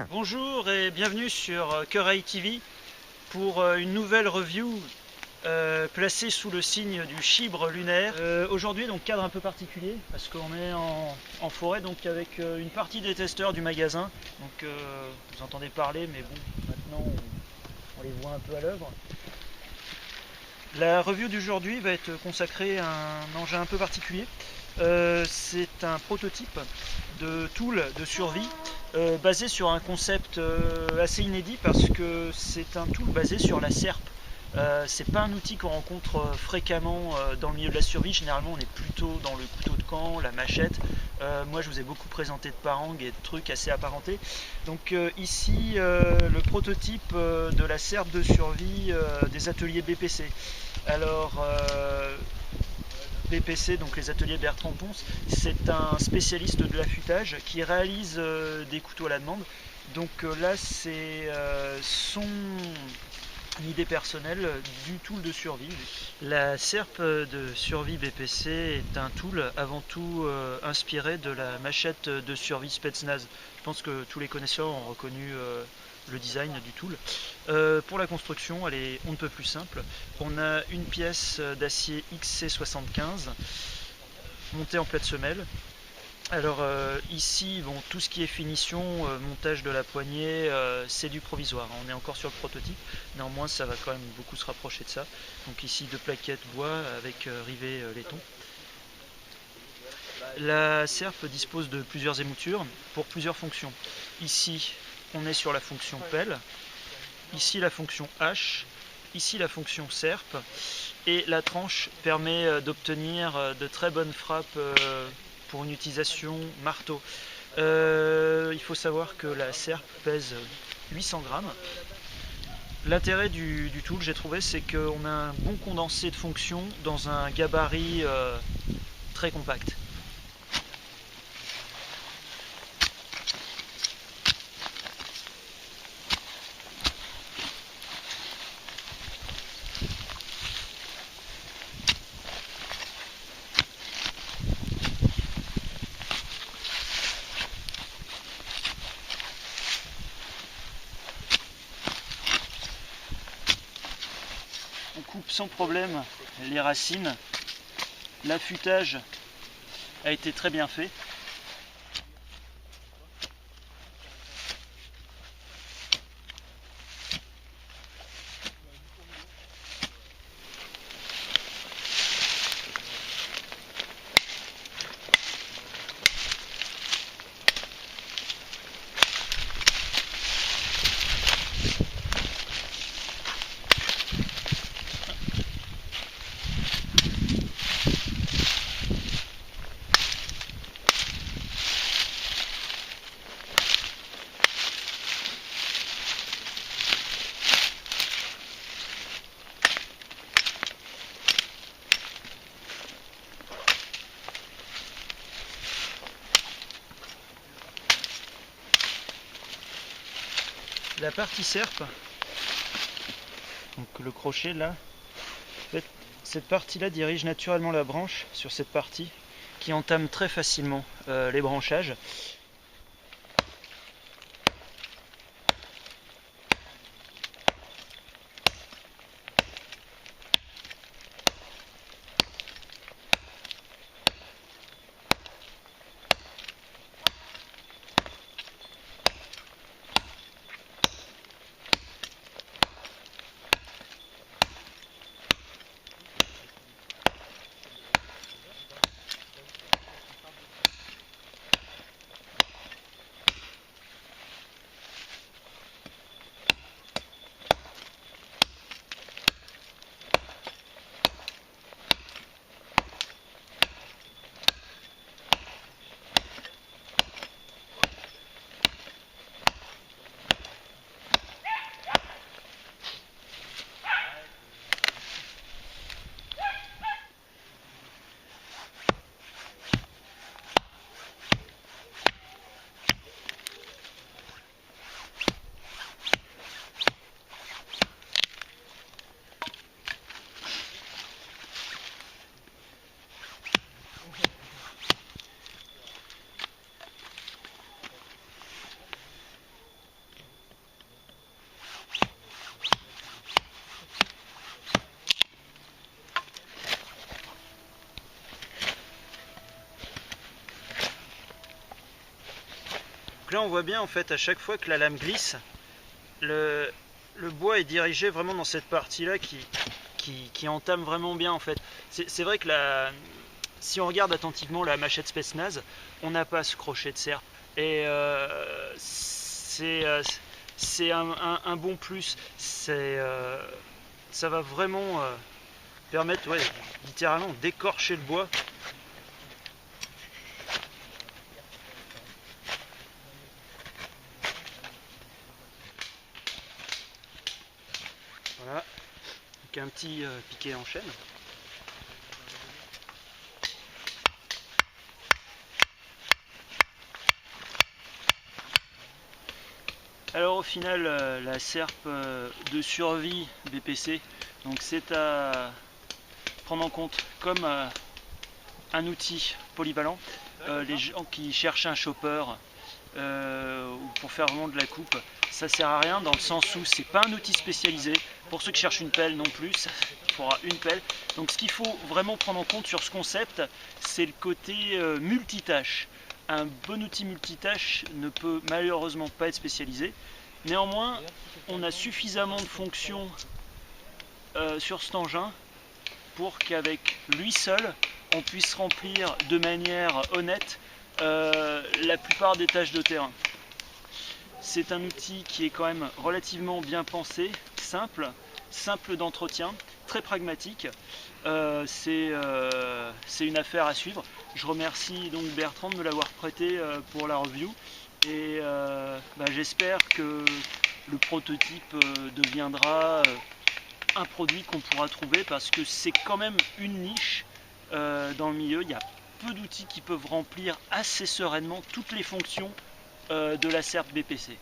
Bonjour et bienvenue sur Kerai TV pour une nouvelle review placée sous le signe du chibre lunaire. Aujourd'hui, donc cadre un peu particulier parce qu'on est en forêt, donc avec une partie des testeurs du magasin. Donc vous entendez parler, mais bon, maintenant on les voit un peu à l'œuvre. La review d'aujourd'hui va être consacrée à un engin un peu particulier. C'est un prototype de tool de survie basé sur un concept assez inédit parce que c'est un tool basé sur la serpe. C'est pas un outil qu'on rencontre fréquemment dans le milieu de la survie. Généralement on est plutôt dans le couteau de camp, la machette. Moi je vous ai beaucoup présenté de parangs et de trucs assez apparentés. Donc ici le prototype de la serpe de survie des ateliers BPC. Alors BPC, donc les ateliers Bertrand Ponce, c'est un spécialiste de l'affûtage qui réalise des couteaux à la demande. Donc là c'est son idée personnelle du tool de survie. La serpe de survie BPC est un tool avant tout inspiré de la machette de survie Spetsnaz. Je pense que tous les connaisseurs ont reconnu le design du tool. Pour la construction, elle est on ne peut plus simple. On a une pièce d'acier XC75 montée en plate semelle. Alors ici, bon, tout ce qui est finition, montage de la poignée, c'est du provisoire. On est encore sur le prototype, néanmoins ça va quand même beaucoup se rapprocher de ça. Donc ici deux plaquettes bois avec rivet laiton. La serpe dispose de plusieurs émoutures pour plusieurs fonctions. Ici, on est sur la fonction pelle, ici la fonction hache, ici la fonction serpe, et la tranche permet d'obtenir de très bonnes frappes pour une utilisation marteau. Il faut savoir que la serpe pèse 800 grammes. L'intérêt du tool, j'ai trouvé, c'est qu'on a un bon condensé de fonctions dans un gabarit très compact. On coupe sans problème les racines. L'affûtage a été très bien fait. La partie serpe, donc le crochet là, en fait, cette partie là dirige naturellement la branche sur cette partie qui entame très facilement les branchages. Donc là on voit bien en fait à chaque fois que la lame glisse, le bois est dirigé vraiment dans cette partie là qui entame vraiment bien en fait. C'est vrai que si on regarde attentivement la machette Spetsnaz, on n'a pas ce crochet de serpe et c'est un bon plus. Ça va vraiment permettre, ouais, littéralement d'écorcher le bois. Voilà, donc un petit piqué en chaîne. Alors au final, la serpe de survie BPC, donc c'est à prendre en compte comme un outil polyvalent. Les gens qui cherchent un chopper ou pour faire vraiment de la coupe, ça sert à rien dans le sens où c'est pas un outil spécialisé. Pour ceux qui cherchent une pelle non plus, ça faudra une pelle. Donc ce qu'il faut vraiment prendre en compte sur ce concept, c'est le côté multitâche. Un bon outil multitâche ne peut malheureusement pas être spécialisé. Néanmoins, on a suffisamment de fonctions sur cet engin pour qu'avec lui seul, on puisse remplir de manière honnête la plupart des tâches de terrain. C'est un outil qui est quand même relativement bien pensé, simple d'entretien, très pragmatique. C'est une affaire à suivre. Je remercie donc Bertrand de me l'avoir prêté pour la review et j'espère que le prototype deviendra un produit qu'on pourra trouver parce que c'est quand même une niche dans le milieu. Il y a peu d'outils qui peuvent remplir assez sereinement toutes les fonctions de la serpe BPC.